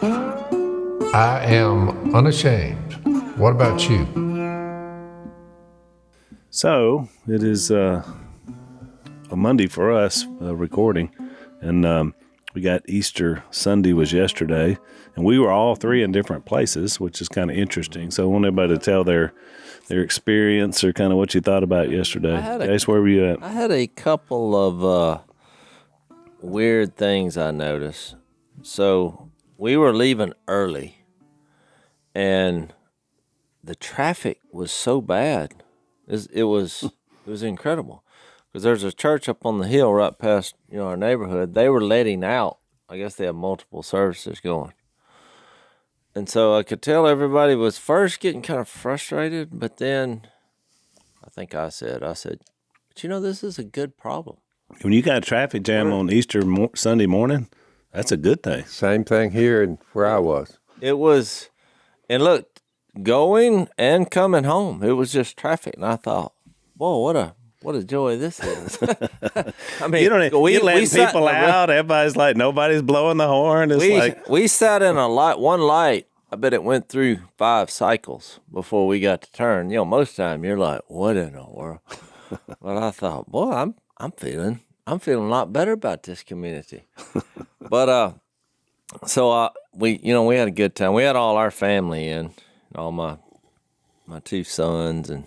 I am unashamed. What about you? So it is a Monday for us recording, and we got Easter Sunday was yesterday, and we were all three in different places, which is kind of interesting. So I want everybody to tell their experience or kind of what you thought about yesterday. Jase, where were you at? I had a couple of weird things I noticed. So we were leaving early, and the traffic was so bad. It was incredible, because there's a church up on the hill right past our neighborhood. They were letting out. I guess they have multiple services going, and so I could tell everybody was first getting kind of frustrated, but then I think I said, but this is a good problem. When you got a traffic jam on Easter Sunday morning, that's a good thing. Same thing here and where I was. It was, and look, going and coming home, it was just traffic, and I thought, whoa, what a joy this is. I mean, you let people out. Everybody's like, nobody's blowing the horn. We sat in one light. I bet it went through 5 cycles before we got to turn. Most of the time you're like, what in the world? But I thought, boy, I'm feeling a lot better about this community. But so we had a good time. We had all our family in, all my 2 sons, and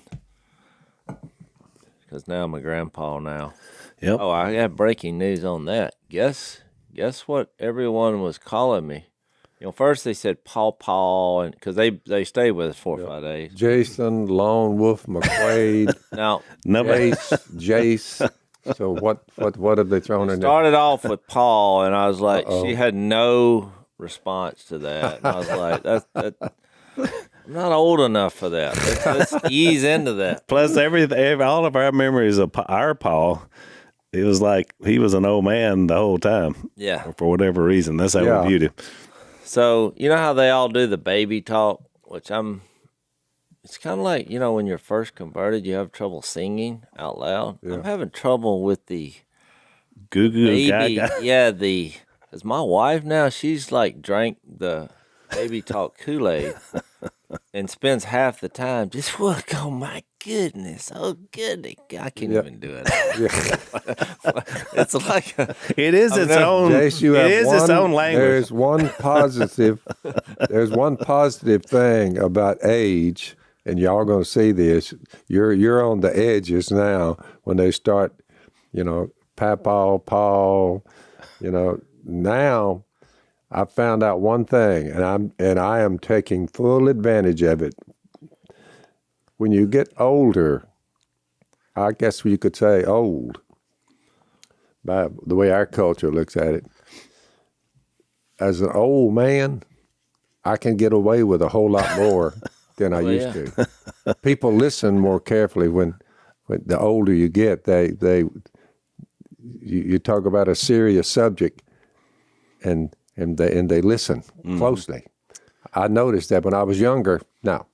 because now I'm a grandpa now. Yep. Oh, I got breaking news on that. Guess what everyone was calling me. First they said Paw, and because they stayed with us 4 or 5 days. Jason, Lone Wolf, McQuaid, Now, Jace. So what have they thrown in there? Started off with Paul, and I was like, she had no response to that. And I was like, that I'm not old enough for that. Let's ease into that. Plus, all of our memories of our Paul, it was like he was an old man the whole time. Yeah. For whatever reason. That's how we viewed him. So, you know how they all do the baby talk, it's kind of like, when you're first converted, you have trouble singing out loud. Yeah. I'm having trouble with the baby. Gaga. Yeah, because my wife now, she's like drank the baby talk Kool-Aid and spends half the time just, oh my goodness, oh goodness, I can't even do it. It's like it is its own. Jace, its own language. There's one positive thing about age, and y'all gonna see this. You're on the edges now when they start, Papa, Paul, Now I found out one thing, and I am taking full advantage of it. When you get older, I guess you could say old, by the way our culture looks at it. As an old man, I can get away with a whole lot more than I used to. People listen more carefully when the older you get. You talk about a serious subject, and they listen closely. I noticed that when I was younger. No.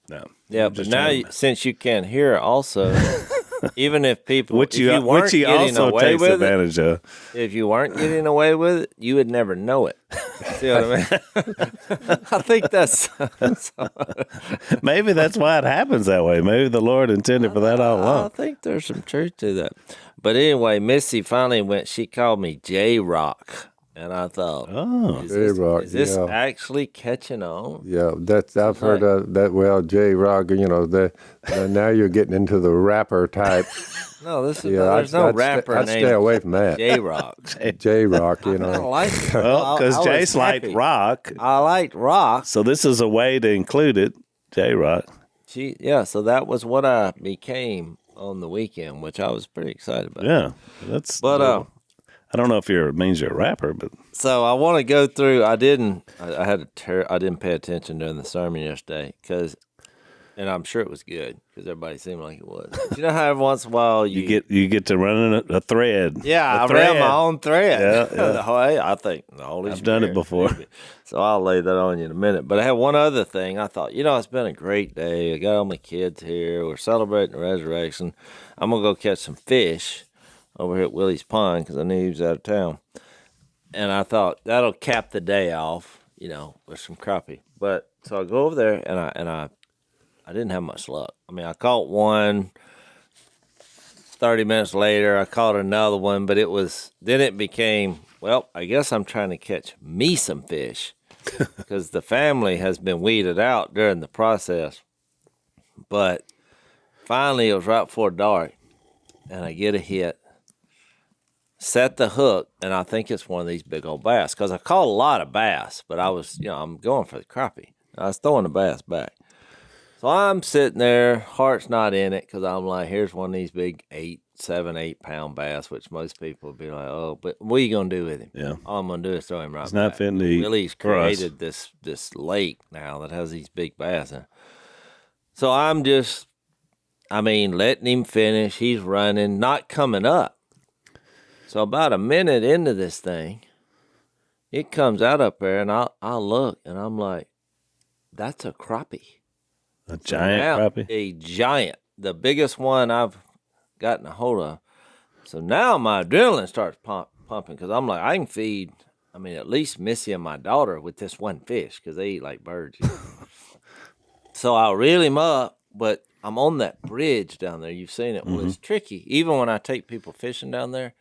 Yeah, but now since you can't hear it, also, even if people, which you also takes advantage of, if you weren't getting away with it, you would never know it. See what I mean? I think that's maybe that's why it happens that way. Maybe the Lord intended for that all along. I think there's some truth to that. But anyway, Missy finally she called me J-Rock. And I thought, is this actually catching on? Yeah, I've heard of that. Well, J-Rock, now you're getting into the rapper type. No, there's no rapper named stay away from that. J-Rock. J-Rock, I like it. Well, because Jase liked rock. I liked rock. So this is a way to include it, J-Rock. So that was what I became on the weekend, which I was pretty excited about. Yeah, I don't know if it means you're a rapper, but so I want to go through. I didn't pay attention during the sermon yesterday and I'm sure it was good because everybody seemed like it was. But you know how every once in a while you get to run a thread. Yeah, I ran my own thread. Yeah. I think the Holy Spirit. I've done it before. So I'll lay that on you in a minute. But I had one other thing. I thought, it's been a great day. I got all my kids here. We're celebrating the resurrection. I'm going to go catch some fish over here at Willie's Pond because I knew he was out of town. And I thought that'll cap the day off. with some crappie. But so I go over there and I didn't have much luck. I mean, I caught one. 30 minutes later, I caught another one, but then it became, well, I guess I'm trying to catch me some fish because the family has been weeded out during the process. But finally, it was right before dark, and I get a hit, set the hook, and I think it's one of these big old bass because I caught a lot of bass, but I was, I'm going for the crappie. I was throwing the bass back. So I'm sitting there, heart's not in it, because I'm like, here's one of these big 7, 8 pound bass, which most people would be like, oh, but what are you going to do with him? Yeah. All I'm going to do is throw him right It's back. not fitting to eat. Willie's created this lake now that has these big bass in it. So I'm just, letting him finish. He's running, not coming up. So about a minute into this thing, it comes out up there, and I'll look, and I'm like, that's a crappie. A giant crappie? A giant. The biggest one I've gotten a hold of. So now my adrenaline starts pumping because I'm like, I can feed, at least Missy and my daughter with this one fish because they eat like birds. So I'll reel him up, but I'm on that bridge down there. You've seen it. Well, it's tricky. Even when I take people fishing down there,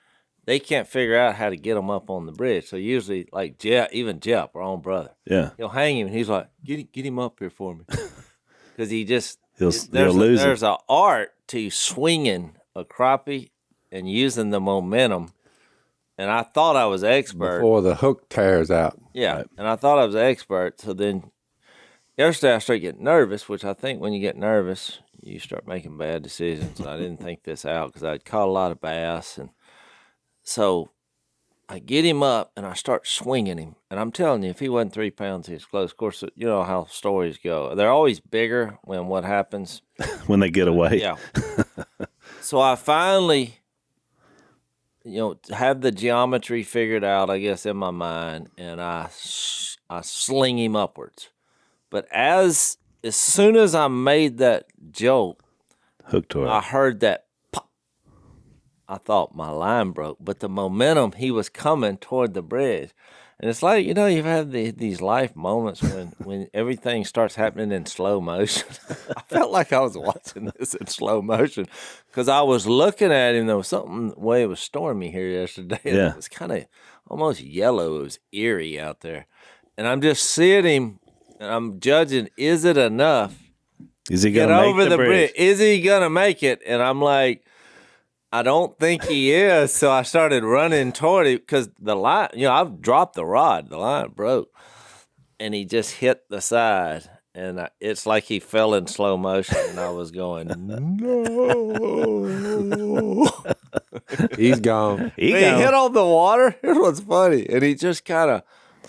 they can't figure out how to get them up on the bridge. So usually, like even Jeff, our own brother, he'll hang him, and he's like, get him up here for me. Because he'll lose it. There's an art to swinging a crappie and using the momentum. And I thought I was expert. Before the hook tears out. Yeah, and I thought I was expert. So then yesterday I started getting nervous, which I think when you get nervous, you start making bad decisions. And I didn't think this out because I'd caught a lot of bass. And so I get him up and I start swinging him. And I'm telling you, if he wasn't 3 pounds, he's close. Of course, you know how stories go. They're always bigger when what happens. When they get away. Yeah. So I finally, have the geometry figured out, I guess, in my mind. And I sling him upwards. But as soon as I made that joke, Hook to it. I heard that. I thought my line broke, but the momentum, he was coming toward the bridge. And it's like, you've had these life moments when everything starts happening in slow motion. I felt like I was watching this in slow motion because I was looking at him. There was something, the way it was stormy here yesterday. And Yeah. It was kind of almost yellow. It was eerie out there. And I'm just seeing him, and I'm judging, is it enough? Is he Get going to make over the bridge? Is he going to make it? And I'm like, I don't think he is. So I started running toward him because the line, I've dropped the rod. The line broke. And he just hit the side. And it's like he fell in slow motion. And I was going, no. He's gone. He hit on the water. Here's what's funny. And he just kind of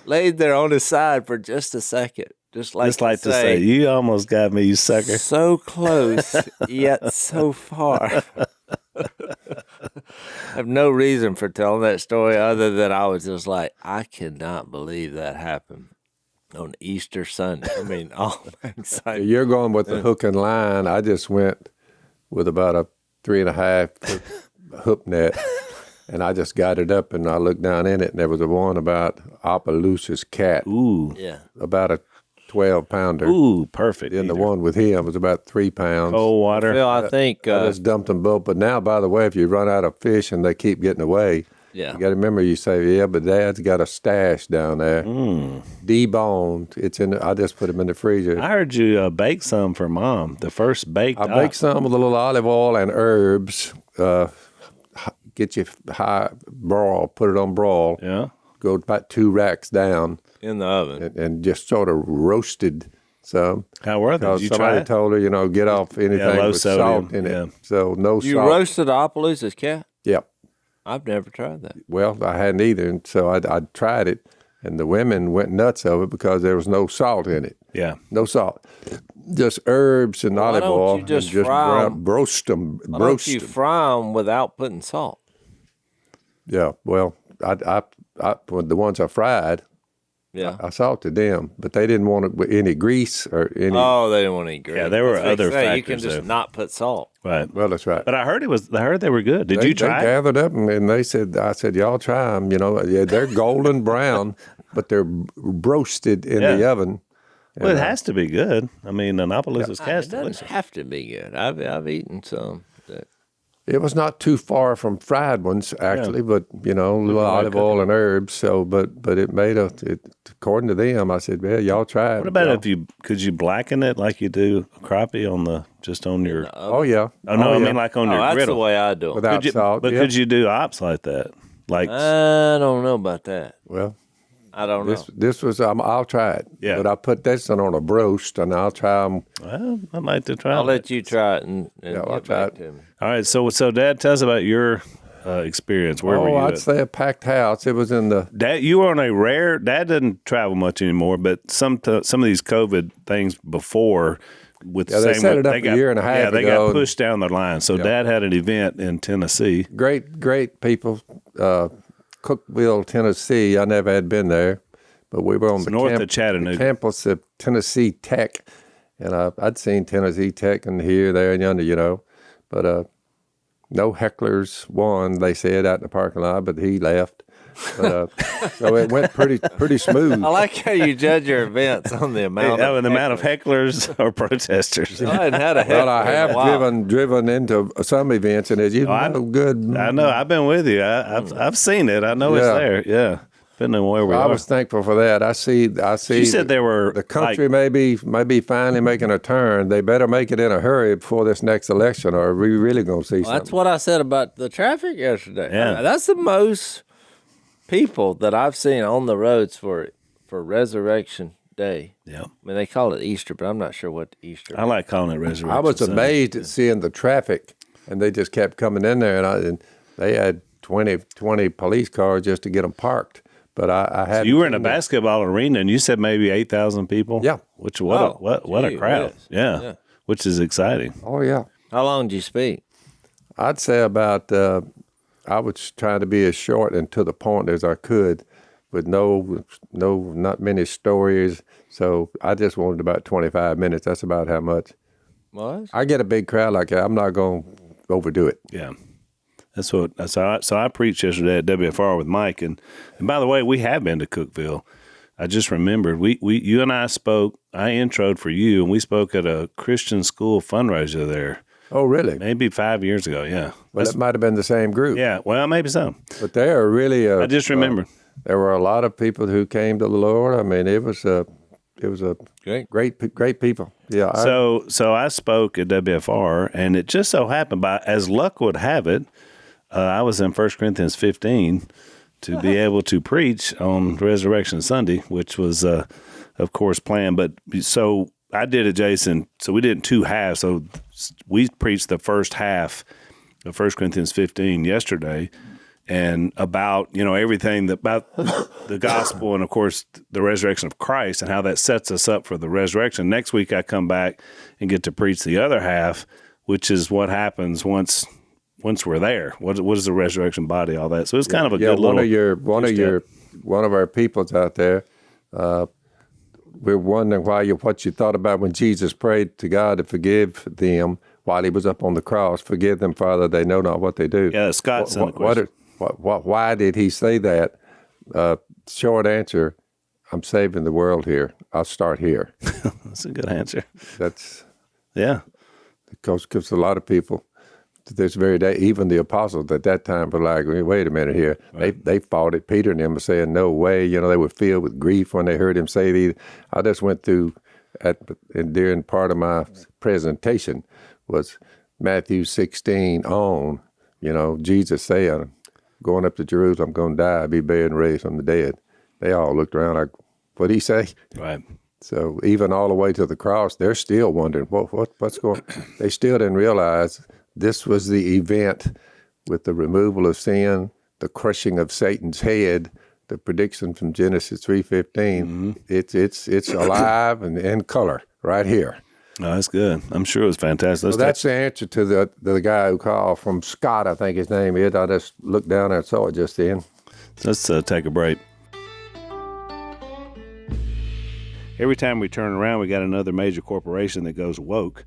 laid there on his side for just a second. Just like to say, you almost got me, you sucker. So close, yet so far. I have no reason for telling that story other than I was just like, I cannot believe that happened on Easter Sunday. Oh, my excited. You're going with the hook and line. I just went with about a 3.5 foot hook net, and I just got it up, and I looked down in it, and there was a one about Opelousas cat. Ooh. Yeah. About a 12-pounder. Ooh, perfect. And the one with him was about 3 pounds. Cold water. Phil, I think. I just dumped them both. But now, by the way, if you run out of fish and they keep getting away, you got to remember, you say, yeah, but Dad's got a stash down there. Deboned. It's in. I just put them in the freezer. I heard you bake some for Mom. The first baked I baked some with a little olive oil and herbs. Get you high broil, put it on broil. Yeah. Go about 2 racks down. In the oven. And just sort of roasted some. How were they? Did you try somebody it? told her, get off anything low with sodium, salt in it. yeah. So no You salt. roasted Opelousas cat? Yep. I've never tried that. Well, I hadn't either, and so I tried it, and the women went nuts over it because there was no salt in it. Yeah. No salt. Just herbs and olive don't oil. you just and fry 'em? Roast them. Why don't you fry them without putting salt? Yeah, well, I the ones I fried, Yeah. I salted them, but they didn't want it with any grease or any. Oh, they didn't want to eat grease. Yeah, there were That's what other they say. You can factors, just though. not put salt. Right. Well, that's right. But I heard they were good. Did you try They it? gathered up and they said, I said, y'all try them. Yeah, they're golden brown. but they're roasted in the oven. Well, it has to be good. I mean, Annapolis is It cast doesn't delicious. have to be good. I've eaten some. It was not too far from fried ones, actually, but a little olive oil and herbs. So, but it made according to them. I said, "Well, y'all try it." What about could you blacken it like you do crappie on your? Oh yeah. Oh no, I mean like on your That's griddle. the way I do it. Without salt. But could you do ops like that? Like I don't know about that. Well, I don't know. this was. I'll try it. Yeah. But I put this on a broast, and I'll try them. well, I'd like to try. I'll that. let you try it and I'll get try back it. to me. All right, so Dad, tell us about your experience. Where were you I'd at? say a packed house. It was in the. Dad, you were on a rare. Dad doesn't travel much anymore, but some of these COVID things before with Yeah, they set it up a year and a half Yeah, they ago. got pushed down the line. So Dad had an event in Tennessee. Great people. Cookeville, Tennessee. I never had been there, but we were on the north of Chattanooga. the campus of Tennessee Tech, and I'd seen Tennessee Tech and here, there, and yonder, but no hecklers. One, they said out in the parking lot, but he left. But, so it went pretty smooth. I like how you judge your events on the amount of The amount of hecklers or protesters. I hadn't had a heckler Well, I in a have while. driven into some events, and it's good. I know. I've been with you. I've seen it. I know it's Yeah. there. Yeah. Depending on where we I are. was thankful for that. I see. You said there were the country may be finally making a turn. They better make it in a hurry before this next election, or we really gonna see Well, that's something. what I said about the traffic yesterday. Yeah. That's the most people that I've seen on the roads for Resurrection Day. Yeah. I mean, they call it Easter, but I'm not sure what Easter I like calling it Resurrection I was Sunday. amazed at seeing the traffic, and they just kept coming in there, and they had 20 police cars just to get them parked. But I had. You were in a basketball arena, and you said maybe 8,000 people. Yeah. Which Oh, what a gee crowd. whiz. Yeah. Yeah. Which is exciting. Oh yeah. How long did you speak? I'd say about. I was trying to be as short and to the point as I could, with not many stories. So I just wanted about 25 minutes. That's about how much. Was? I get a big crowd like that. I'm not going to overdo it. Yeah. That's what. So I preached yesterday at WFR with Mike, and by the way, we have been to Cookeville. I just remembered you and I spoke. I introed for you, and we spoke at a Christian school fundraiser there. Oh, really? Maybe 5 years ago. Yeah. Well, it might have been the same group. Yeah. Well, maybe so. But they are really. I just remembered. There were a lot of people who came to the Lord. I mean, it was a great people. Yeah. So I spoke at WFR, and it just so happened, as luck would have it, I was in 1 Corinthians 15 to be able to preach on Resurrection Sunday, which was, of course, planned. But so I did it, Jason. So we did it in two halves. So we preached the first half of 1 Corinthians 15 yesterday, and about everything about the gospel and, of course, the resurrection of Christ and how that sets us up for the resurrection. Next week I come back and get to preach the other half, which is what happens once we're there. What is the resurrection body? All that. So it's kind of a good little. One of our peoples out there. We're wondering what you thought about when Jesus prayed to God to forgive them while he was up on the cross. Forgive them, Father, they know not what they do. Yeah, Scott sent a question. Why did he say that? Short answer, I'm saving the world here. I'll start here. That's a good answer. That's Yeah. because a lot of people, to this very day, even the apostles at that time were like, wait a minute here. Right. They fought it. Peter and them were saying, no way. They were filled with grief when they heard him say these. I just went through, during part of my presentation, was Matthew 16 on, Jesus saying, going up to Jerusalem, I'm going to die, be buried and raised from the dead. They all looked around like, what'd he say? Right. So even all the way to the cross, they're still wondering, what's going on? They still didn't realize this was the event with the removal of sin, the crushing of Satan's head, the prediction from Genesis 3:15. Mm-hmm. It's alive and in color right here. Oh, that's good. I'm sure it was fantastic. So that's the answer to the guy who called from Scott, I think his name is. I just looked down there and saw it just then. Let's take a break. Every time we turn around, we got another major corporation that goes woke.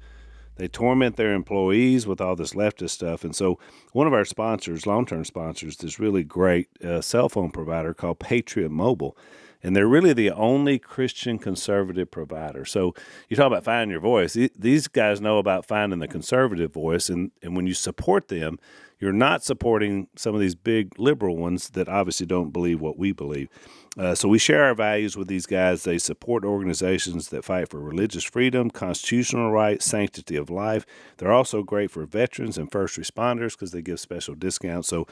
They torment their employees with all this leftist stuff. And so one of our sponsors, long-term sponsors, this really great cell phone provider called Patriot Mobile. and they're really the only Christian conservative provider. So you talk about finding your voice. These guys know about finding the conservative voice, and when you support them, you're not supporting some of these big liberal ones that obviously don't believe what we believe. So we share our values with these guys. They support organizations that fight for religious freedom, constitutional rights, sanctity of life. They're also great for veterans and first responders because they give special discounts. So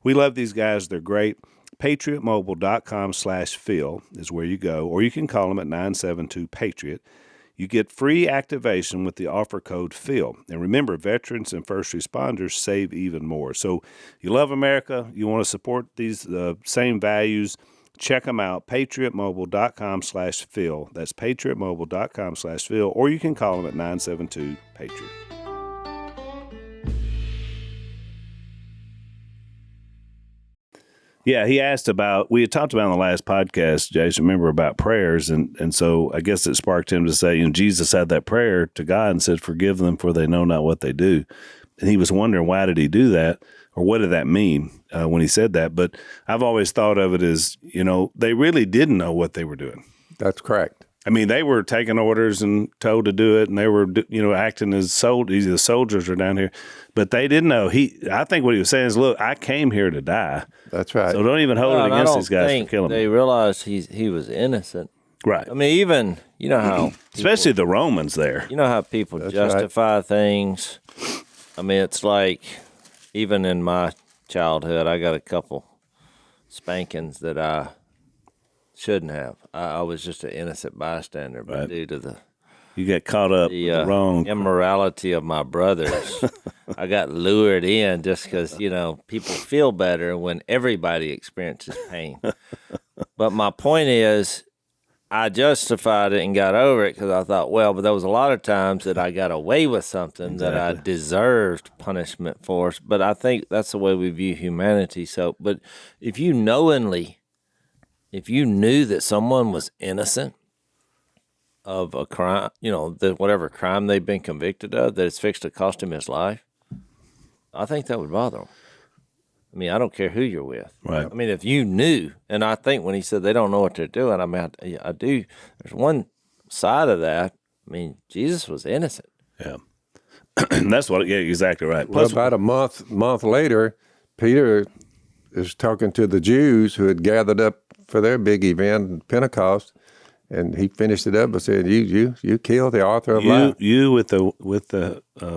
we love these guys. They're great. PatriotMobile.com/Phil is where you go, or you can call them at 972-PATRIOT. You get free activation with the offer code PHIL. And remember, veterans and first responders save even more. So you love America, you want to support these same values, check them out, PatriotMobile.com/Phil. That's PatriotMobile.com/Phil, or you can call them at 972-PATRIOT. Yeah, he asked about, we had talked about in the last podcast, Jason, remember about prayers, and so I guess it sparked him to say, Jesus had that prayer to God and said, forgive them for they know not what they do. And he was wondering, why did he do that? Or what did that mean when he said that? But I've always thought of it as, they really didn't know what they were doing. That's correct. I mean, they were taking orders and told to do it, and they were, acting as soldiers. The soldiers are down here, but they didn't know. I think what he was saying is, look, I came here to die. That's right. So don't even hold it against these guys for killing me. They realized he was innocent. Right. I mean, even, how especially the Romans there. You know how people That's justify things. I mean, it's like, even in my childhood, I got a couple spankings that I shouldn't have. I was just an innocent bystander, but Right. due to the You get caught up with the wrong immorality of my brothers, I got lured in just because, people feel better when everybody experiences pain. But my point is, I justified it and got over it because I thought, but there was a lot of times that I got away with something that I deserved punishment for. But I think that's the way we view humanity. So, but if you knew that someone was innocent of a crime, whatever crime they've been convicted of, that it's fixed to cost him his life, I think that would bother him. I mean, I don't care who you're with. Right. I mean, if you knew, and I think when he said they don't know what they're doing, I mean, I do. There's one side of that. I mean, Jesus was innocent. Yeah. That's what, exactly right. Well, about a month later, Peter is talking to the Jews who had gathered up for their big event, Pentecost, and he finished it up by saying, "You killed the author of life." You with the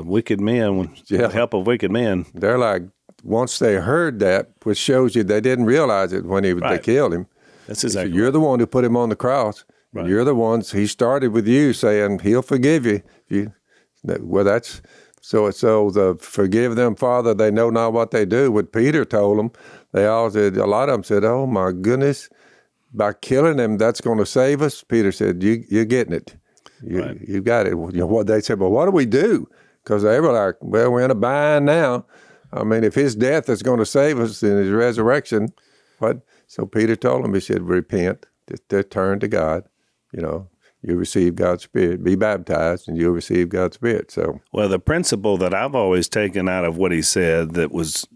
wicked men, with the help of wicked men. They're like, once they heard that, which shows you they didn't realize it when they killed him. That's exactly. You're the one who put him on the cross. Right. You're the ones. He started with you, saying He'll forgive you. That's so. The forgive them, Father. They know not what they do. What Peter told them, they all said. A lot of them said, "Oh my goodness." By killing them, that's going to save us. Peter said, "You're getting it. You got it." What they said, "Well, what do we do?" Because they were like, "Well, we're in a bind now. I mean, if His death is going to save us in His resurrection, what?" So Peter told them, he said, "Repent, turn to God. You receive God's Spirit. Be baptized, and you'll receive God's Spirit." So, well, the principle that I've always taken out of what he said that was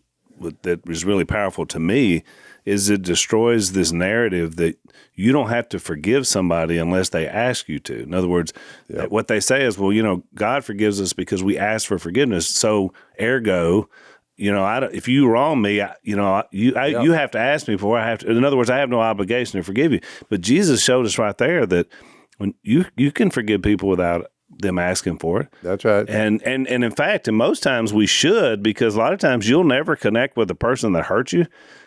really powerful to me is it destroys this narrative that you don't have to forgive somebody unless they ask you to. In other words, what they say is, well, God forgives us because we ask for forgiveness. So, ergo, if you wrong me, you have to ask me before I have to. In other words, I have no obligation to forgive you. But Jesus showed us right there that when you can forgive people without them asking for it. That's right. And in fact, and most times we should, because a lot of times you'll never connect with the person that hurt you.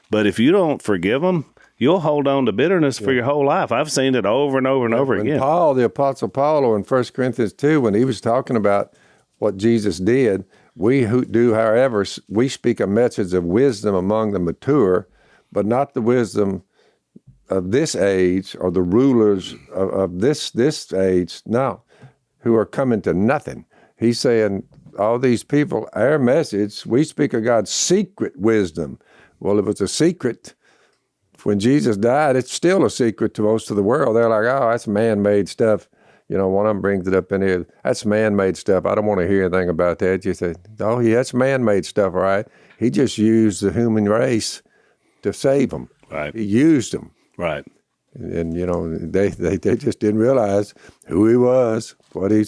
But if you don't forgive them, you'll hold on to bitterness for your whole life. I've seen it over and over and over again. Paul, the Apostle Paul, in 1 Corinthians 2, when he was talking about what Jesus did, we who do, however, we speak a message of wisdom among the mature, but not the wisdom of this age or the rulers of this age, no, who are coming to nothing. He's saying, all these people, our message, we speak of God's secret wisdom. Well, if it's a secret, when Jesus died, it's still a secret to most of the world. They're like, "Oh, that's man-made stuff." One of them brings it up in here. That's man-made stuff. I don't want to hear anything about that. You say, "Oh, yeah, that's man-made stuff, all right." He just used the human race to save them. Right. He used them. Right. And you know, they just didn't realize who he was, what he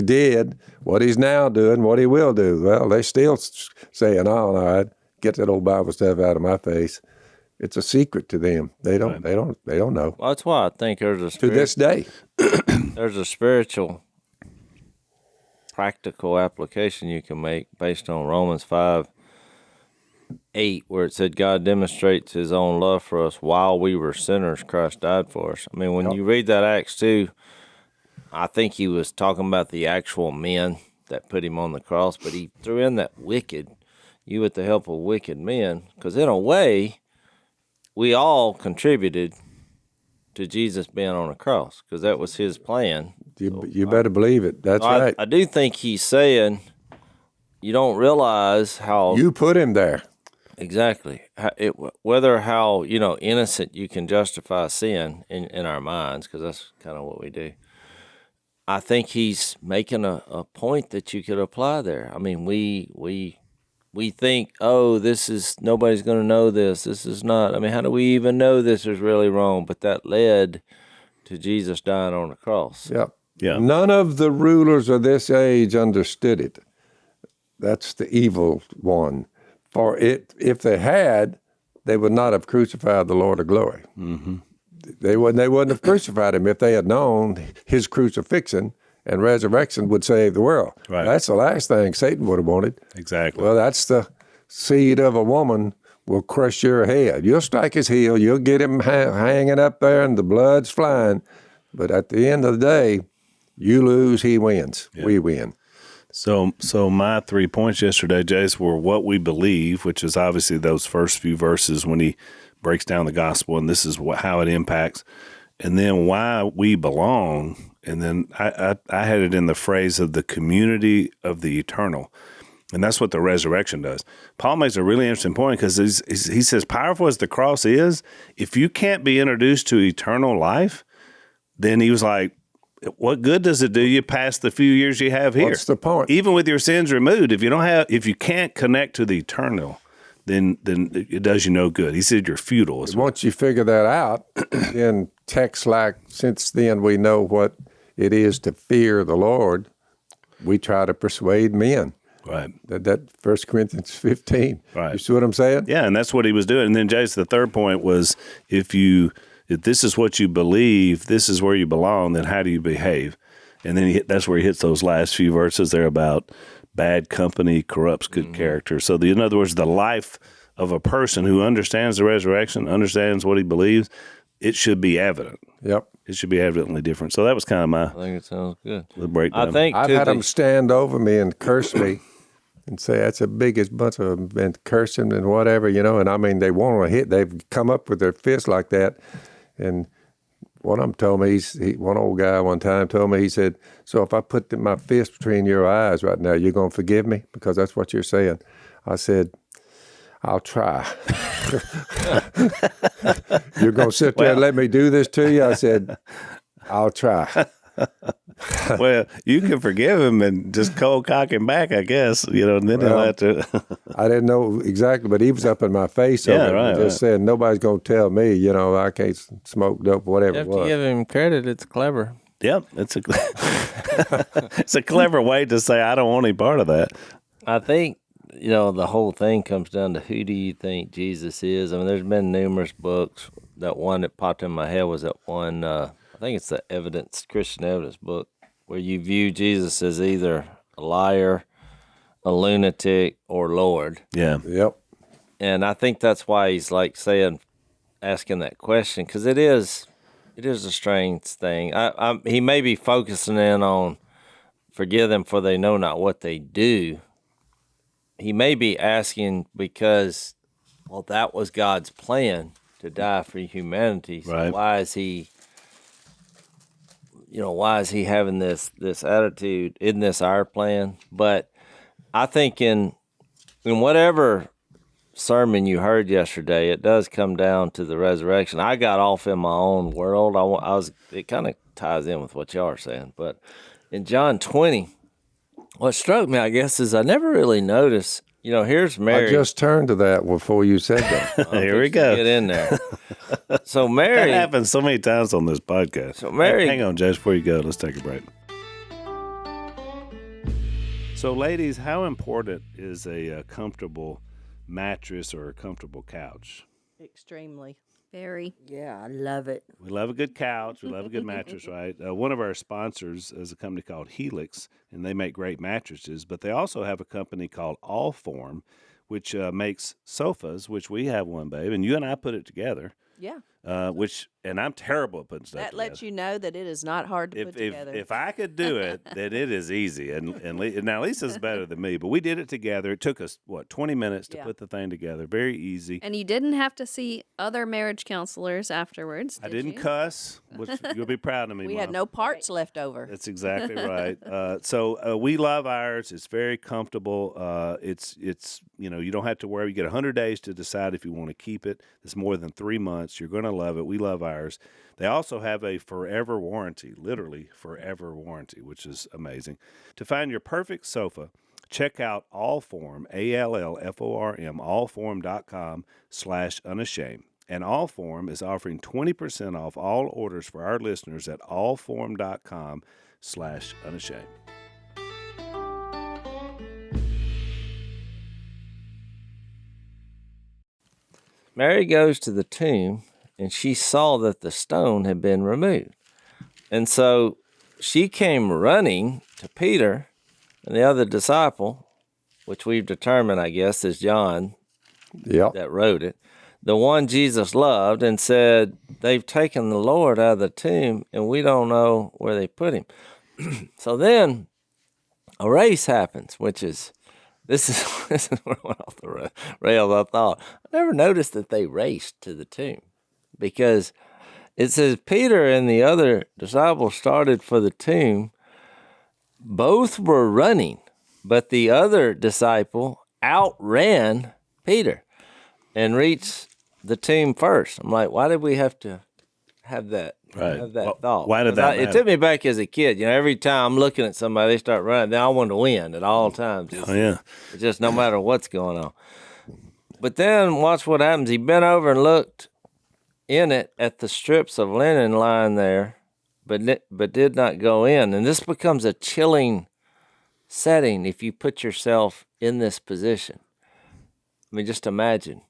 did, what he's now doing, what he will do. Well, they still saying, "Oh, all right, get that old Bible stuff out of my face." It's a secret to them. They don't know. Well, that's why I think there's To this day. there's a spiritual, practical application you can make based on Romans 5:8, where it said God demonstrates his own love for us while we were sinners, Christ died for us. I mean, when you read that Acts 2, I think he was talking about the actual men that put him on the cross, but he threw in that wicked, you with the help of wicked men, because in a way, we all contributed to Jesus being on the cross, because that was his plan. You better believe it. That's right. I do think he's saying you don't realize how You put him there. exactly how innocent you can justify sin in our minds, because that's kind of what we do. I think he's making a point that you could apply there. I mean, we think, oh, this is, nobody's going to know this. This is not, I mean, how do we even know this is really wrong? But that led to Jesus dying on the cross. Yep. Yeah. None of the rulers of this age understood it. That's the evil one. For it, if they had, they would not have crucified the Lord of glory. Mm-hmm. They wouldn't have crucified him if they had known his crucifixion and resurrection would save the world. Right. That's the last thing Satan would have wanted. Exactly. Well, that's the seed of a woman will crush your head. You'll strike his heel. You'll get him hanging up there and the blood's flying. But at the end of the day, you lose, he wins. Yeah. We win. So my 3 points yesterday, Jace, were what we believe, which is obviously those first few verses when he breaks down the gospel, and this is how it impacts, and then why we belong. And then I had it in the phrase of the community of the eternal. And that's what the resurrection does. Paul makes a really interesting point because he says, powerful as the cross is, if you can't be introduced to eternal life, then he was like, what good does it do you past the few years you have here? What's the point? Even with your sins removed, if you can't connect to the eternal, then it does you no good. He said you're futile. Once you figure that out, then texts like, since then we know what it is to fear the Lord, we try to persuade men. Right. That 1 Corinthians 15. Right. You see what I'm saying? Yeah, and that's what he was doing. And then, Jace, the third point was if this is what you believe, this is where you belong, then how do you behave? And then that's where he hits those last few verses there about bad company corrupts good character. So, in other words, the life of a person who understands the resurrection, understands what he believes, it should be evident. Yep. It should be evidently different. So that was kind of I think it sounds good. the breakdown. I think I've had them stand over me and curse me and say, that's the biggest bunch of them, and curse him and whatever, And I mean, they want to hit. They've come up with their fists like that. And one of them told me, one old guy one time told me, he said, so if I put my fist between your eyes right now, you're going to forgive me? Because that's what you're saying. I said, I'll try. You're going to sit there and let me do this to you? I said, I'll try. Well, you can forgive him and just cold cock him back, I guess, and then he'll have to. I didn't know exactly, but he was up in my face. Just saying, nobody's going to tell me, I can't smoke dope, whatever You have it was. to give him credit. It's clever. Yep, it's a clever way to say I don't want any part of that. I think, the whole thing comes down to who do you think Jesus is? I mean, there's been numerous books. That one that popped in my head was that one, I think it's the Christian Evidence book, where you view Jesus as either a liar, a lunatic, or Lord. Yeah. Yep. And I think that's why he's asking that question, because it is a strange thing. He may be focusing in on forgive them for they know not what they do. He may be asking because, that was God's plan to die for humanity. So right. Why is he having this attitude? Isn't this our plan? But I think in whatever sermon you heard yesterday, it does come down to the resurrection. I got off in my own world. It kind of ties in with what y'all are saying. But in John 20, what struck me, I guess, is I never really noticed here's Mary. I just turned to that before you said that. Here we go. Get in there. So That Mary, happens so many times on this podcast. So Mary- hang on, Jess, before you go, let's take a break. So, ladies, how important is a comfortable mattress or a comfortable couch? Extremely. Very. Yeah, I love it. We love a good couch. We love a good mattress, right? One of our sponsors is a company called Helix, and they make great mattresses. But they also have a company called Allform, which makes sofas, which we have one, babe, and you and I put it together. Yeah. And I'm terrible at putting stuff That together. lets you know that it is not hard to put together. If I could do it, then it is easy. And now Lisa's better than me, but we did it together. It took us 20 minutes to put the thing together. Very easy. And you didn't have to see other marriage counselors afterwards. I did didn't you? cuss, which you'll be proud of me. we Mom. had no parts left over. That's exactly right. So we love ours. It's very comfortable. It's you don't have to worry. You get 100 days to decide if you want to keep it. It's more than 3 months. You're going to love it. We love ours. They also have a forever warranty, literally forever warranty, which is amazing. To find your perfect sofa, check out Allform, ALLFORM, allform.com/unashamed. And Allform is offering 20% off all orders for our listeners at allform.com/unashamed. Mary goes to the tomb, and she saw that the stone had been removed. And so she came running to Peter and the other disciple, which we've determined, I guess, is John Yep. that wrote it, the one Jesus loved, and said, they've taken the Lord out of the tomb, and we don't know where they put him. So then a race happens, which is, this is where I went off the rails, I thought. I never noticed that they raced to the tomb, because it says Peter and the other disciples started for the tomb. Both were running, but the other disciple outran Peter and reached the tomb first. I'm like, why did we have to have that? Right. Have that Well, thought? why did 'Cause that It matter? took me back as a kid. Every time I'm looking at somebody, they start running. Then I want to win at all times. Oh, yeah. It's just no matter what's going on. But then watch what happens. He bent over and looked in it at the strips of linen lying there, but did not go in. And this becomes a chilling setting if you put yourself in this position. I mean, just imagine.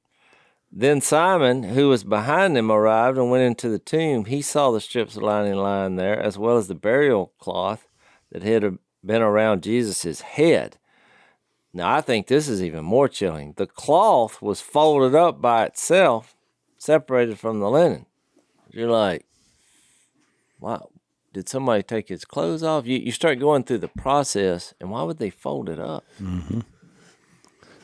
Then Simon, who was behind him, arrived and went into the tomb. He saw the strips of linen lying there, as well as the burial cloth that had been around Jesus' head. Now, I think this is even more chilling. The cloth was folded up by itself, separated from the linen. You're like, wow, did somebody take his clothes off? You start going through the process, and why would they fold it up? Mm-hmm.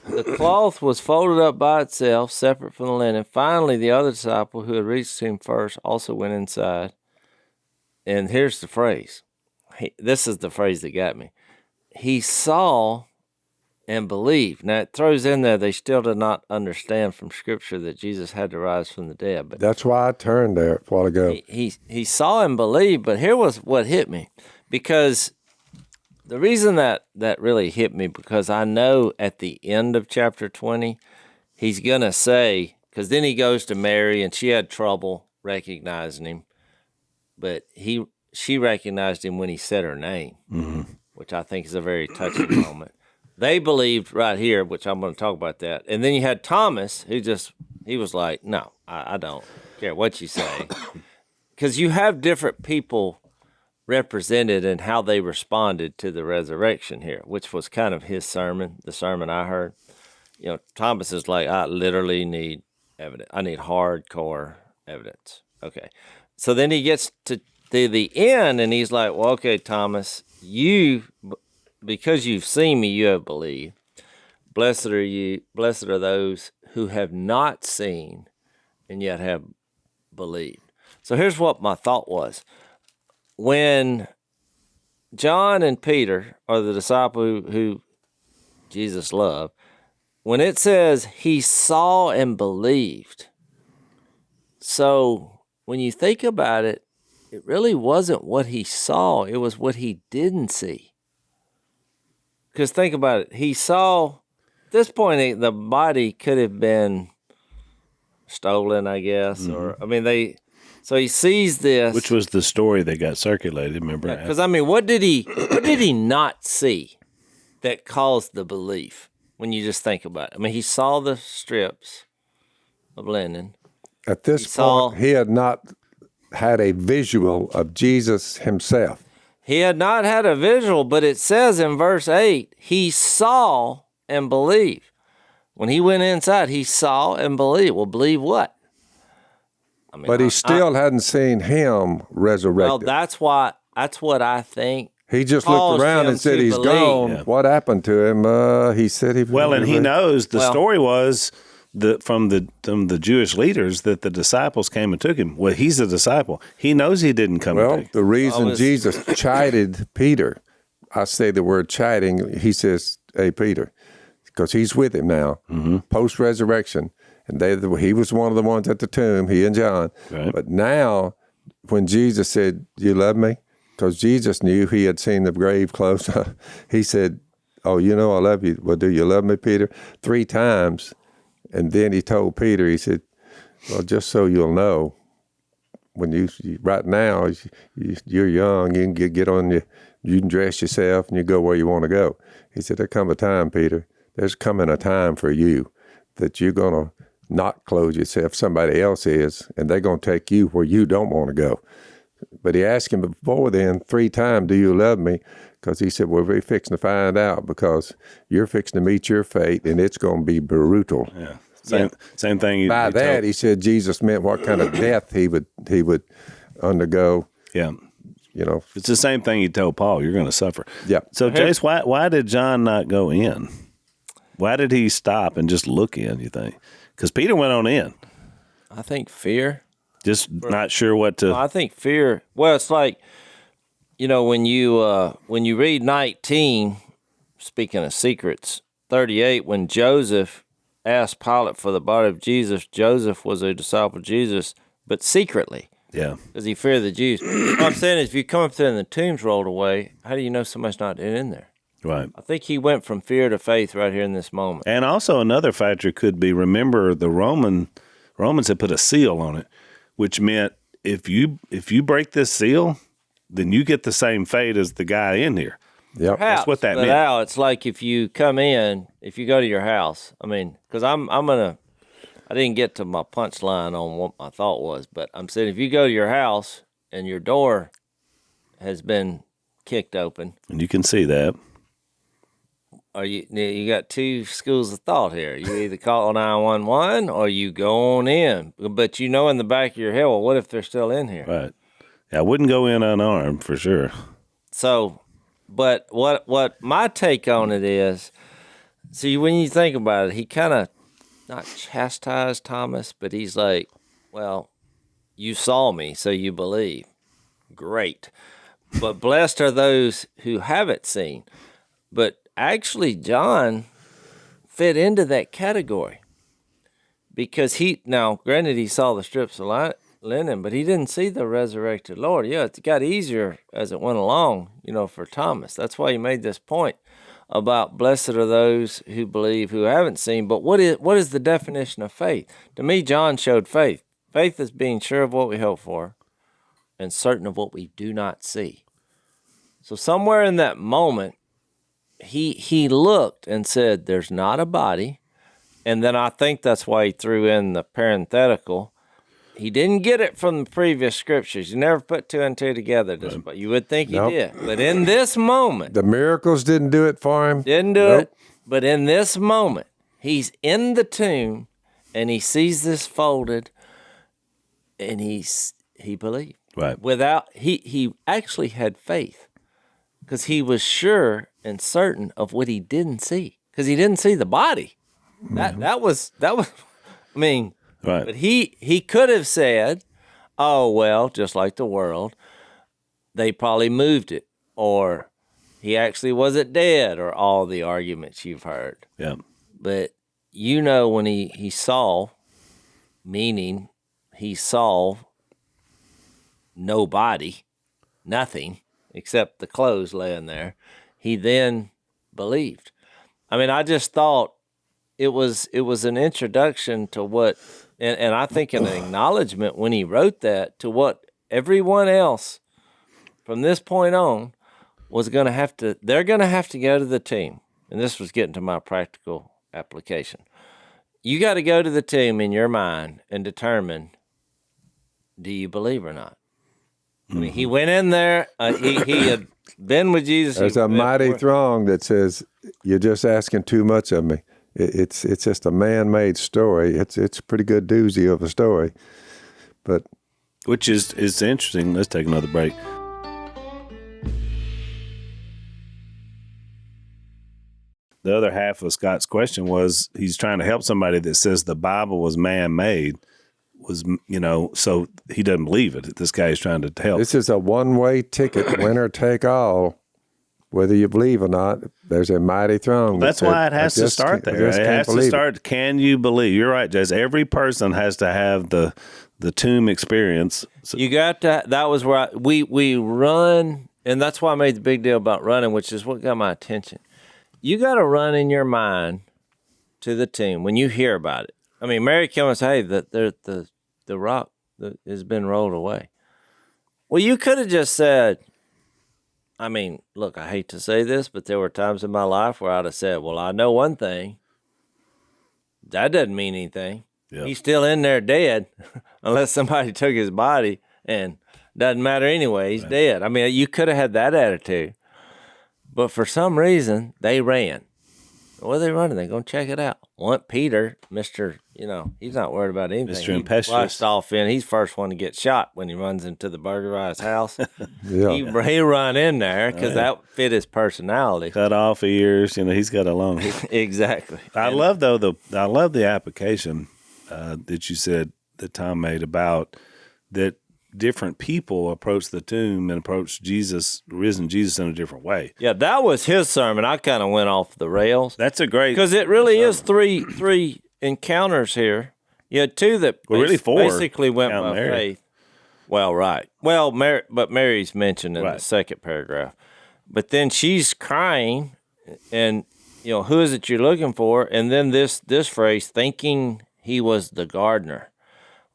The cloth was folded up by itself, separate from the linen. Finally, the other disciple who had reached him first also went inside. And here's the phrase. This is the phrase that got me. He saw and believed. Now, it throws in there they still did not understand from Scripture that Jesus had to rise from the dead. But That's why I turned there a while ago. he saw and believed, but here was what hit me. Because the reason that really hit me, because I know at the end of chapter 20, he's going to say, because then he goes to Mary, and she had trouble recognizing him, but she recognized him when he said her name, which I think is a very touching moment. They believed right here, which I'm going to talk about that. And then you had Thomas, he was like, no, I don't care what you say. Because you have different people represented in how they responded to the resurrection here, which was kind of his sermon, the sermon I heard. Thomas is like, I literally need evidence. I need hardcore evidence. Okay. So then he gets to the end, and he's like, well, okay, Thomas, because you've seen me, you have believed. Blessed are those who have not seen and yet have believed. So here's what my thought was. When John and Peter are the disciple who Jesus loved, when it says he saw and believed, so when you think about it, it really wasn't what he saw, it was what he didn't see. Because think about it, he saw this point, the body could have been stolen, I guess, or I mean, So he sees this, Which was the story that got circulated. Remember? because I mean, what did he not see that caused the belief? When you just think about it, I mean, he saw the strips of linen. At this point, he had not had a visual of Jesus himself. He had not had a visual, but it says in verse 8, he saw and believed. When he went inside, he saw and believed. Well, believe what? I mean, But he still hadn't seen him resurrected. Well, that's what I think. He just caused looked around him and said to he's believe. gone. Yeah. What happened to him? He said he Well, and he knows the Well- story was from the Jewish leaders that the disciples came and took him. Well, he's a disciple. He knows he didn't come and Well, take him. the reason Well, it's- Jesus chided Peter, I say the word chiding, he says, hey, Peter, because he's with him now, post-resurrection. And he was one of the ones at the tomb, he and John. Right. But now, when Jesus said, you love me? Because Jesus knew he had seen the grave close. He said, oh, you know I love you. Well, do you love me, Peter? 3 times. And then he told Peter, he said, well, just so you'll know, when right now, you're young, you can get on you can dress yourself and you go where you want to go. He said, there come a time, Peter, there's coming a time for you that you're going to not clothe yourself, somebody else is, and they're going to take you where you don't want to go. But he asked him before then 3 times, do you love me? Because he said, well, we're fixing to find out because you're fixing to meet your fate and it's going to be brutal. Yeah. Same thing. By that, he said Jesus meant what kind of death he would undergo. Yeah. You know. It's the same thing he told Paul. You're going to suffer. Yeah. So, Jace, why did John not go in? Why did he stop and just look in, you think? Because Peter went on in. I think fear. Just not sure what to... I think fear. Well, it's like, when you read 19, speaking of secrets, 38, when Joseph asked Pilate for the body of Jesus, Joseph was a disciple of Jesus, but secretly. Yeah. Because he feared the Jews. What I'm saying is, if you come up there and the tomb's rolled away, how do you know somebody's not in there? Right. I think he went from fear to faith right here in this moment. And also another factor could be, remember, the Romans had put a seal on it, which meant if you break this seal, then you get the same fate as the guy in here. Yep. Perhaps, That's what that but meant. Al, it's like if you come in, if you go to your house. I mean, because I didn't get to my punchline on what my thought was, but I'm saying if you go to your house and your door has been kicked open, And you can see that. or you got 2 schools of thought here. You either call 911 or you go on in. But in the back of your head, well, what if they're still in here? Right. I wouldn't go in unarmed for sure. So, but what my take on it is, see, when you think about it, he kind of not chastised Thomas, but he's like, well, you saw me, so you believe. Great. But blessed are those who haven't seen. But actually, John fit into that category because granted, he saw the strips of linen, but he didn't see the resurrected Lord. Yeah, it got easier as it went along, for Thomas. That's why he made this point about blessed are those who believe who haven't seen. But what is the definition of faith? To me, John showed faith. Faith is being sure of what we hope for and certain of what we do not see. So somewhere in that moment, he looked and said, there's not a body. And then I think that's why he threw in the parenthetical. He didn't get it from the previous scriptures. You never put 2 and 2 together, but you would think he Nope. did. But in this moment, The miracles didn't do it for him. didn't do Nope. it. But in this moment, he's in the tomb and he sees this folded and he believed. Right. He actually had faith because he was sure and certain of what he didn't see because he didn't see the body. That was, I mean, Right. but he could have said, oh, well, just like the world, they probably moved it, or he actually wasn't dead, or all the arguments you've heard. Yeah. But when he saw, meaning he saw no body, nothing except the clothes laying there, he then believed. I mean, I just thought it was an introduction to what, and I think an acknowledgement when he wrote that to what everyone else from this point on was going to have to, they're going to have to go to the tomb. And this was getting to my practical application. You got to go to the tomb in your mind and determine, do you believe or not? I mean, he went in there, he had been with Jesus. There's a mighty throng that says, you're just asking too much of me. It's just a man-made story. It's a pretty good doozy of a story. But which is interesting. Let's take another break. The other half of Scott's question was he's trying to help somebody that says the Bible was man-made, so he doesn't believe it. This guy is trying to help. This is a one-way ticket, winner take all. Whether you believe or not, there's a mighty throng. That's why it has to start there. It has to start, can you believe? You're right, Jase. Every person has to have the tomb experience. You got that. That was where we run, and that's why I made the big deal about running, which is what got my attention. You got to run in your mind to the tomb when you hear about it. I mean, Mary came and said, hey, the rock has been rolled away. Well, you could have just said, I mean, look, I hate to say this, but there were times in my life where I'd have said, well, I know one thing. That doesn't mean anything. Yep. He's still in there dead unless somebody took his body, and doesn't matter anyway. He's dead. I mean, you could have had that attitude. But for some reason, they ran. What are they running? They're going to check it out. Peter, Mr., he's not worried about anything. Mr. Impetuous. He off in. He's first one to get shot when he runs into the burger guy's house. Yeah. He run in there because that fit his personality. Cut off ears. He's got a long... Exactly. I love the application that you said that Tom made about that different people approach the tomb and approach Jesus, risen Jesus, in a different way. Yeah, that was his sermon. I kind of went off the rails. That's a great... Because it really is three encounters here. You had two that really four basically went by Mary. faith. Well, right. Well, but Mary's mentioned in the second paragraph. But then she's crying, and, who is it you're looking for? And then this phrase, thinking he was the gardener,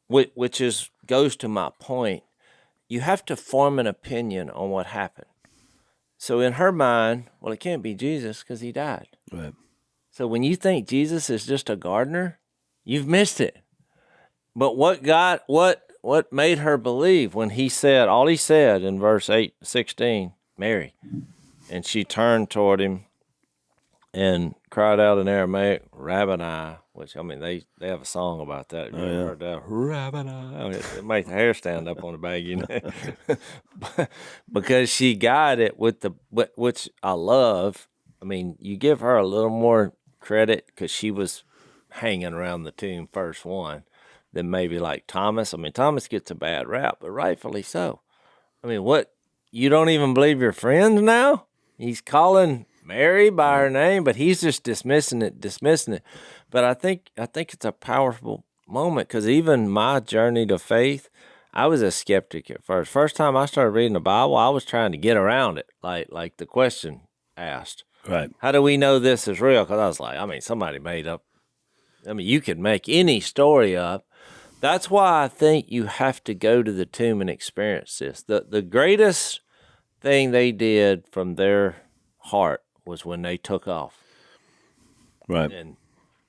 which goes to my point. You have to form an opinion on what happened. So in her mind, well, it can't be Jesus because he died. Right. So when you think Jesus is just a gardener, you've missed it. But what made her believe when all he said in verse 16, Mary, and she turned toward him and cried out in Aramaic, Rabboni, which, I mean, they have a song about that. Have you ever heard that? Rabboni. I mean, it makes the hair stand up on the back, because she got it with which I love. I mean, you give her a little more credit because she was hanging around the tomb first one than maybe like Thomas. I mean, Thomas gets a bad rap, but rightfully so. I mean, you don't even believe your friends now? He's calling Mary by her name, but he's just dismissing it. But I think it's a powerful moment, because even my journey to faith, I was a skeptic at first. First time I started reading the Bible, I was trying to get around it, like the question asked. Right. How do we know this is real? Because I was like, I mean, somebody made up. I mean, you could make any story up. That's why I think you have to go to the tomb and experience this. The greatest thing they did from their heart was when they took off. Right.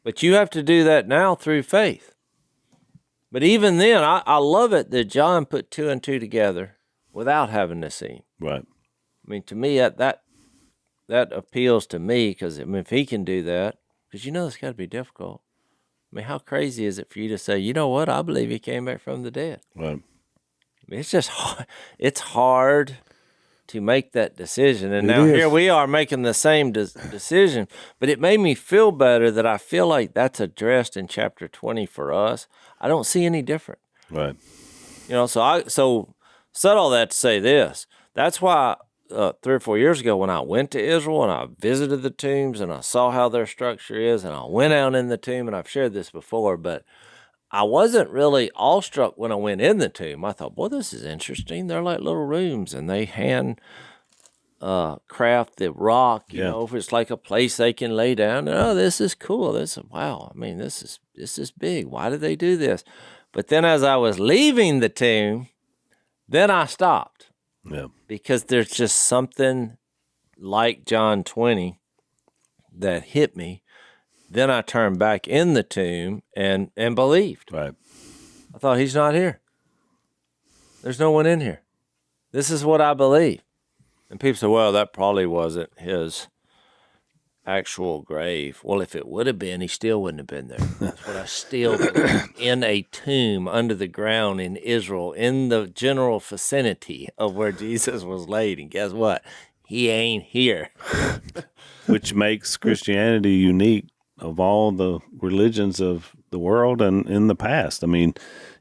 But you have to do that now through faith. But even then, I love it that John put two and two together without having to see him. Right. I mean, to me, that appeals to me, because, I mean, if he can do that, because it's got to be difficult. I mean, how crazy is it for you to say, you know what, I believe he came back from the dead? Right. I mean, it's just hard. It's hard to make that decision. And now here we are making the same decision, but it made me feel better that I feel like that's addressed in chapter 20 for us. I don't see any different. Right. So said all that to say this. That's why 3 or 4 years ago, when I went to Israel and I visited the tombs and I saw how their structure is, and I went out in the tomb, and I've shared this before, but I wasn't really awestruck when I went in the tomb. I thought, boy, this is interesting. They're like little rooms, and they hand craft the rock, you Yeah. know, if it's like a place they can lay down. Oh, this is cool. This is wow. I mean, this is big. Why did they do this? But then as I was leaving the tomb, then I stopped Yeah. because there's just something like John 20 that hit me. Then I turned back in the tomb and believed. Right. I thought, he's not here. There's no one in here. This is what I believe. And people say, well, that probably wasn't his actual grave. Well, if it would have been, he still wouldn't have been there. That's what I still believe. In a tomb under the ground in Israel, in the general vicinity of where Jesus was laid. And guess what? He ain't here. Which makes Christianity unique of all the religions of the world and in the past. I mean,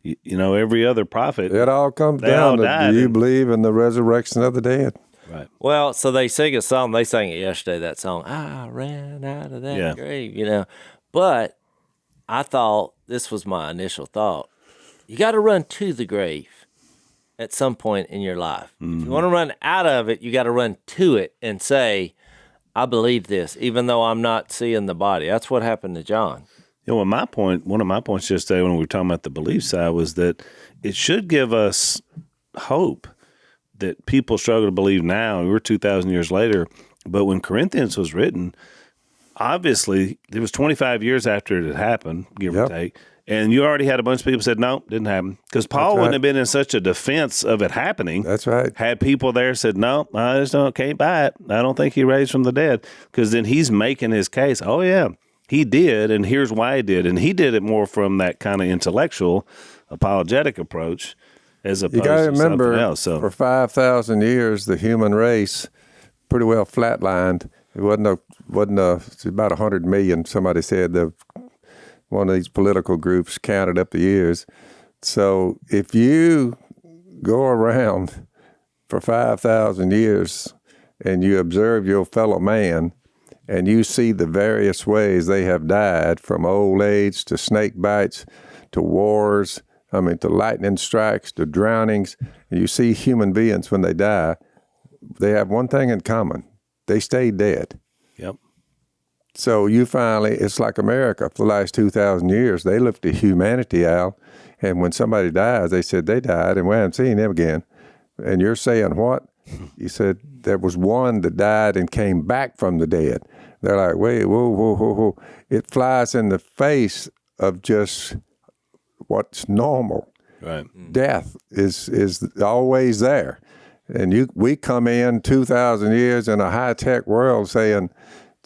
you know, every other prophet. It all comes They all down to, died do you and- believe in the resurrection of the dead? Right. Well, so they sing a song. They sang it yesterday, that song, I ran out of that Yeah. grave, you know. But I thought, this was my initial thought, you got to run to the grave at some point in your life. If you want to run out of it, you got to run to it and say, I believe this, even though I'm not seeing the body. That's what happened to John. You know, one of my points yesterday when we were talking about the belief side was that it should give us hope that people struggle to believe now. We're 2,000 years later, but when Corinthians was written, obviously it was 25 years after it had happened, give or Yep. take, and you already had a bunch of people said, no, didn't happen. Because Paul wouldn't right. have been in such a defense of it happening. That's right. Had people there said, no, I just can't buy it. I don't think he raised from the dead. Because then he's making his case. Oh, yeah, he did, and here's why he did. And he did it more from that kind of intellectual, apologetic approach as opposed You got to to something remember, else. So, for 5,000 years, the human race pretty well flatlined. It it's about 100 million. Somebody said one of these political groups counted up the years. So if you go around for 5,000 years and you observe your fellow man and you see the various ways they have died, from old age to snake bites to wars, to lightning strikes, to drownings, and you see human beings when they die, they have one thing in common. They stay dead. yep. So it's like America for the last 2,000 years. They lifted humanity out, and when somebody dies, they said they died, and we haven't seen them again. And you're saying what? You said there was one that died and came back from the dead. They're like, wait, whoa. It flies in the face of just what's normal. Right. Death is always there. And we come in 2,000 years in a high-tech world saying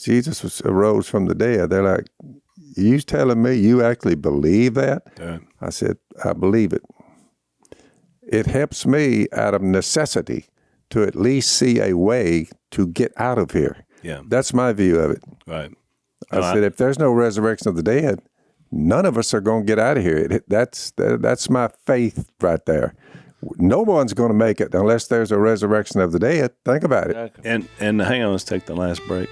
Jesus arose from the dead. They're like, you telling me you actually believe that? Yeah. I said, I believe it. It helps me out of necessity to at least see a way to get out of here. Yeah. That's my view of it. Right. I said, if there's no resurrection of the dead, none of us are going to get out of here. That's my faith right there. No one's going to make it unless there's a resurrection of the dead. Think about it. Exactly. And hang on, let's take the last break.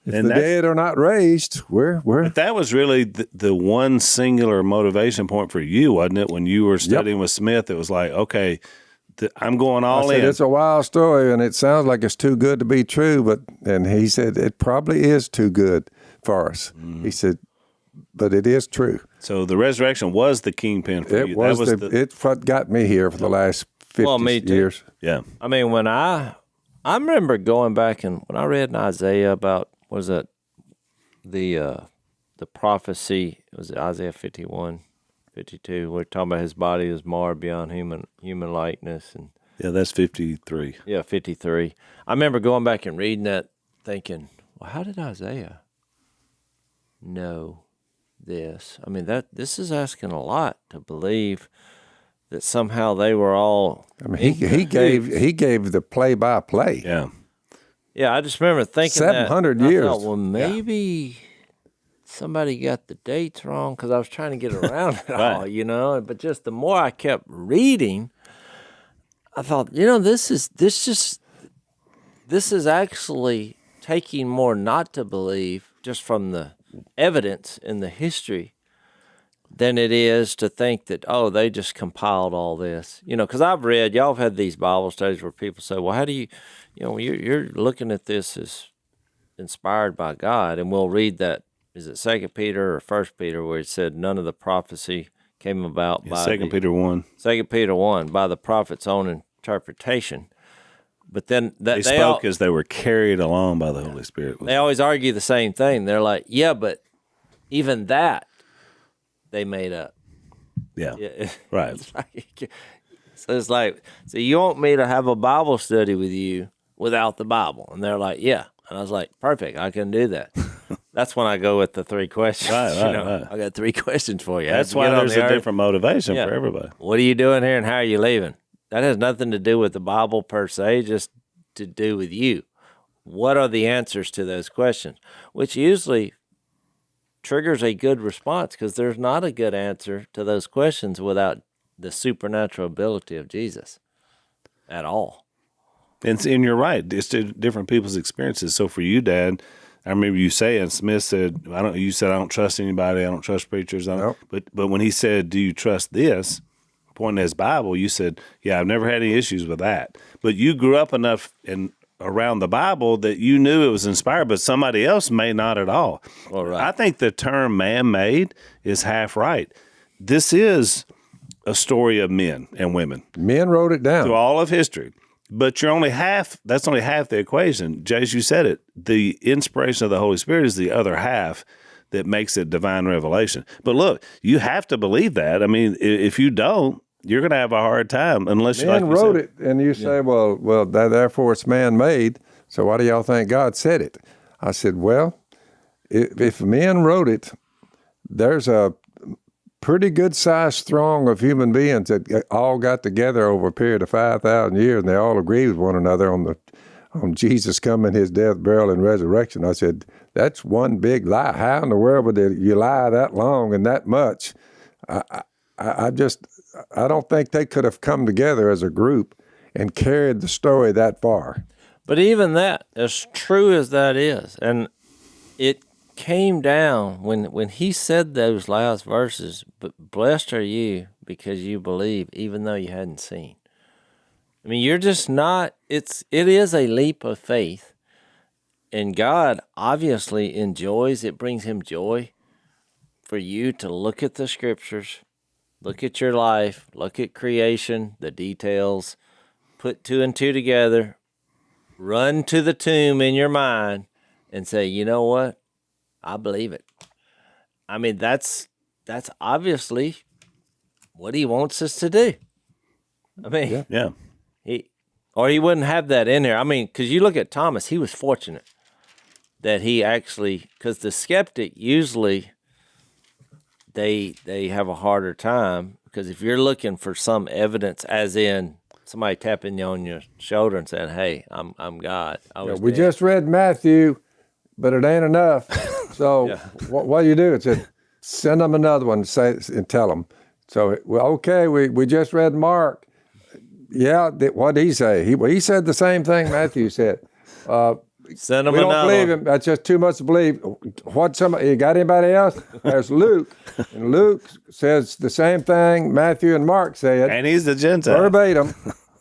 If And the that's- dead are not raised, we're But that was really the one singular motivation point for you, wasn't it? When you were studying with Smith, it was like, okay, I'm going I all said, in. it's a wild story, and it sounds like it's too good to be true. And he said, it probably is too good for us. Mm-hmm. He said, but it is true. So the resurrection was the kingpin for you. It was, That was it's what got me here for the last 50 me too. years. yeah. I mean, when I remember going back and when I read in Isaiah about, was it the prophecy, was it Isaiah 51, 52, we're talking about his body is marred beyond human likeness, and Yeah, that's 53. yeah, 53. I remember going back and reading that thinking, well, how did Isaiah know this? I mean, this is asking a lot to believe that somehow they were all. I mean, he gave the play-by-play. Yeah. Yeah, I just remember thinking 700 that, and years. I thought, well, maybe somebody got the dates wrong because I was trying to get around it all, you know. But just the more I kept reading, I thought, you know, this is actually taking more not to believe just from the evidence in the history than it is to think that, oh, they just compiled all this. You know, because I've read, y'all have had these Bible studies where people say, well, how do you, you're looking at this as inspired by God, and we'll read that, is it 2 Peter or 1 Peter, where it said none of the prophecy came about by 2 Peter 1. 2 Peter 1, by the prophet's own interpretation. But then they spoke as they were carried along by the Holy Spirit. They always argue the same thing. They're like, yeah, but even that they made up. Yeah. Right. So it's like, so you want me to have a Bible study with you without the Bible? And they're like, yeah. And I was like, perfect, I can do that. That's when I go with the 3 questions. Right. I got 3 questions for you. That's why there's a different motivation for everybody. What are you doing here and how are you leaving? That has nothing to do with the Bible per se, just to do with you. What are the answers to those questions? Which usually triggers a good response, because there's not a good answer to those questions without the supernatural ability of Jesus at all. And you're right. It's different people's experiences. So for you, Dad, I remember you saying, Smith said, you said, I don't trust anybody. I don't trust preachers. Nope. But when he said, do you trust this? Pointing at his Bible, you said, yeah, I've never had any issues with that. But you grew up enough around the Bible that you knew it was inspired, but somebody else may not at all. All right. I think the term man-made is half right. This is a story of men and women. Men wrote it down. Through all of history. But that's only half the equation. Jase, you said it. The inspiration of the Holy Spirit is the other half that makes it divine revelation. But look, you have to believe that. I mean, if you don't, you're going to have a hard time unless Men wrote it, and you say, well, therefore it's man-made, so why do y'all think God said it? I said, well, if men wrote it, there's a pretty good-sized throng of human beings that all got together over a period of 5,000 years, and they all agreed with one another on Jesus coming, his death, burial, and resurrection. I said, that's one big lie. How in the world would you lie that long and that much? I don't think they could have come together as a group and carried the story that far. But even that, as true as that is, and it came down when he said those last verses, but blessed are you because you believe, even though you hadn't seen. I mean, you're just not, it is a leap of faith, and God obviously enjoys, it brings him joy for you to look at the scriptures, look at your life, look at creation, the details, put 2 and 2 together, run to the tomb in your mind and say, you know what? I believe it. I mean, that's obviously what he wants us to do. I mean, yeah. He wouldn't have that in there. I mean, because you look at Thomas, he was fortunate that he actually, because the skeptic usually, they have a harder time, because if you're looking for some evidence, as in somebody tapping you on your shoulder and saying, hey, I'm God. We just read Matthew, but it ain't enough. So what do you do? It said, send them another one and tell them. So, okay, we just read Mark. Yeah, what did he say? He said the same thing Matthew said. Send them we don't another believe one. him. That's just too much to believe. You got anybody else? There's Luke. And Luke says the same thing Matthew and Mark said. And he's the Gentile. Verbatim.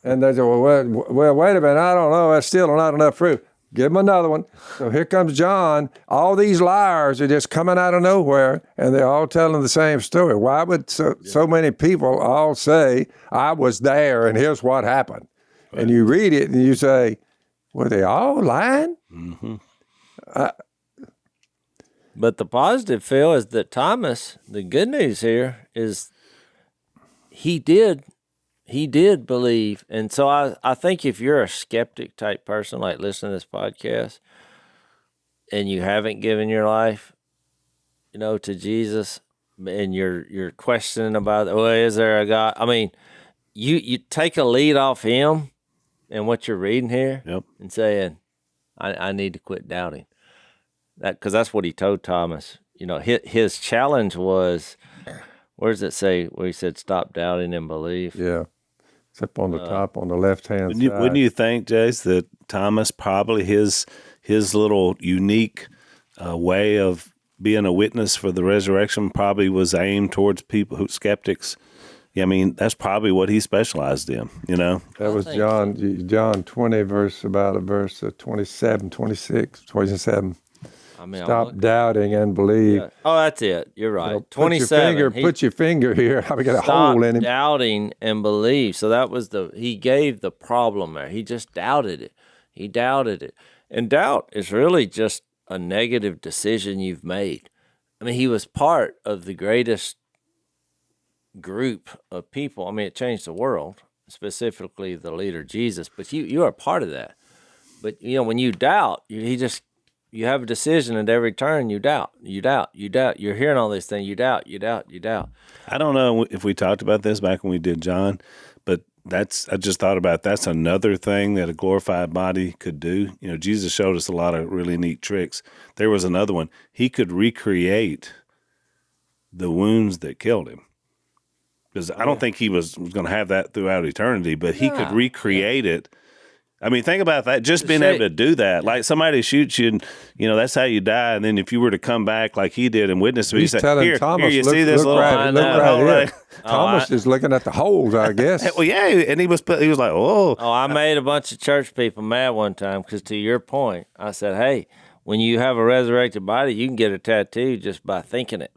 And they say, well, wait a minute. I don't know. That's still not enough proof. Give them another one. So here comes John. All these liars are just coming out of nowhere, and they're all telling the same story. Why would so many people all say, I was there, and here's what happened? Right. And you read it, and you say, were they all lying? Mm-hmm. But the positive, Phil, is that Thomas, the good news here is he did believe. And so I think if you're a skeptic type person, like listening to this podcast, and you haven't given your life, to Jesus, and you're questioning about, well, is there a God? I mean, you take a lead off him and what you're reading here, and saying, I need to quit doubting. Because that's what he told Thomas. His challenge was, where does it say, where he said, stop doubting and believe? Yeah. It's up on the top on the left-hand side. Wouldn't you think, Jase, that Thomas probably his little unique way of being a witness for the resurrection probably was aimed towards skeptics. Yeah, I mean, that's probably what he specialized in, you know? That was John 20, verse 27, 26, 27. I mean, Stop doubting and believe. Yeah. Oh, that's it. You're right. You know, 27. Put your finger here. We got a Stop hole in him. doubting and believe. So that was he gave the problem there. He just doubted it. He doubted it. And doubt is really just a negative decision you've made. I mean, he was part of the greatest group of people. I mean, it changed the world, specifically the leader Jesus, but you are part of that. But, you know, when you doubt, you have a decision at every turn. You doubt. You're hearing all these things. You doubt. I don't know if we talked about this back when we did John, but I just thought about that's another thing that a glorified body could do. You know, Jesus showed us a lot of really neat tricks. There was another one. He could recreate the wounds that killed him. Because I don't think he was going to have that throughout eternity, but he could recreate it. I mean, think about that. Just being able to do that. Like somebody shoots you, and, you know, that's how you die. And then if you were to come back like he did and witness to me, He's telling here, Thomas, you look, see this look little right, look right here. Thomas I- is looking at the holes, I guess. Well, yeah, and he was like, oh. Oh, I made a bunch of church people mad one time because, to your point, I said, hey, when you have a resurrected body, you can get a tattoo just by thinking it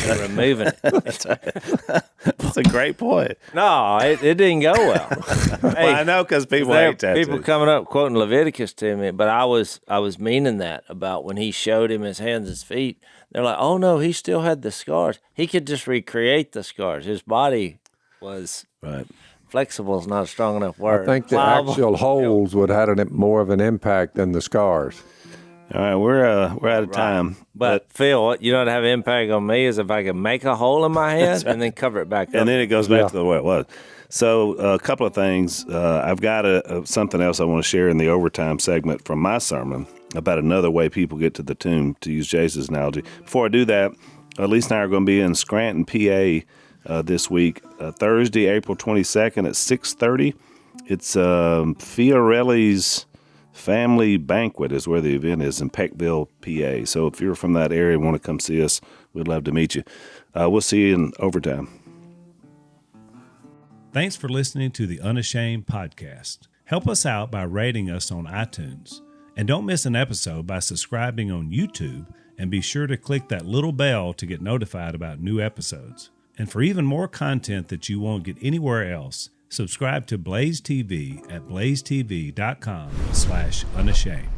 and removing it. That's a great point. No, it didn't go well. Well, I know because people hate tattoos. People coming up quoting Leviticus to me, but I was meaning that about when he showed him his hands and feet. They're like, oh no, he still had the scars. He could just recreate the scars. His body was Right. flexible is not a strong enough word. I think the Pliable. actual holes would have had more of an impact than the scars. All right, we're out of time. But Phil, what you know, to have impact on me is if I can make a hole in my hand and then cover it back up. And then it goes back to the way it was. So a couple of things. I've got something else I want to share in the overtime segment from my sermon about another way people get to the tomb, to use Jase's analogy. Before I do that, Lisa and I are going to be in Scranton, PA this week, Thursday, April 22nd at 6:30. It's Fiorelli's Family Banquet is where the event is in Peckville, PA. So if you're from that area and want to come see us, we'd love to meet you. We'll see you in overtime. Thanks for listening to the Unashamed podcast. Help us out by rating us on iTunes. And don't miss an episode by subscribing on YouTube, and be sure to click that little bell to get notified about new episodes. And for even more content that you won't get anywhere else, subscribe to Blaze TV at blazetv.com/unashamed.